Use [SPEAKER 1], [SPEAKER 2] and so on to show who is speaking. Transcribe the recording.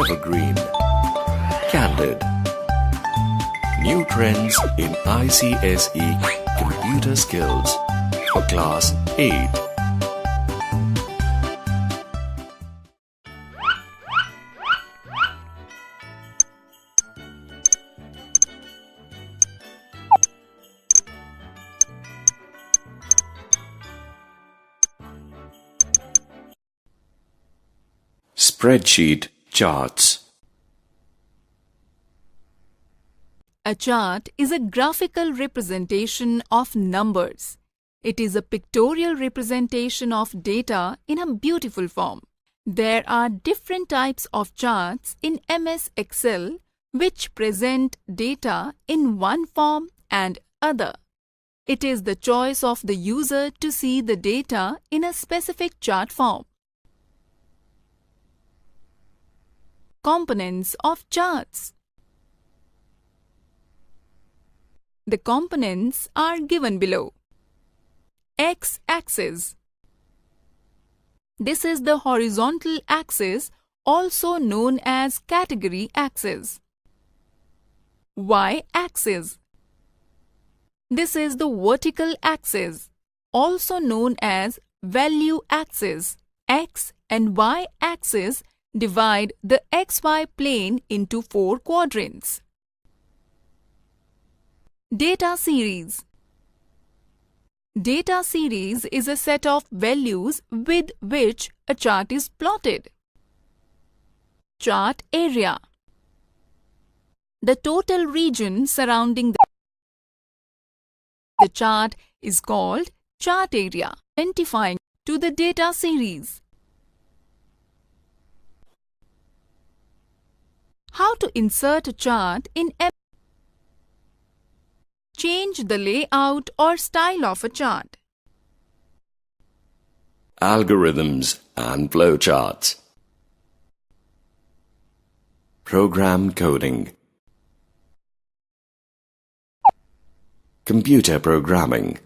[SPEAKER 1] Evergreen. Candid. New trends in Icse computer skills for class 8. Spreadsheet charts.
[SPEAKER 2] A chart is a graphical representation of numbers. It is a pictorial representation of data in a beautiful form. There are different types of charts in MS Excel which present data in one form and other. It is the choice of the user to see the data in a specific chart form. Components of charts. The components are given below. X-axis. This is the horizontal axis, also known as category axis. Y-axis. This is the vertical axis, also known as value axis. X and Y axis divide the XY plane into 4 quadrants. Data series. Data series is a set of values with which a chart is plotted. Chart area. The total region surrounding the chart is called chart area, identifying to the data series. How to insert a chart in MS? Change the layout or style of a chart.
[SPEAKER 1] Algorithms and flowcharts. Program coding. Computer programming.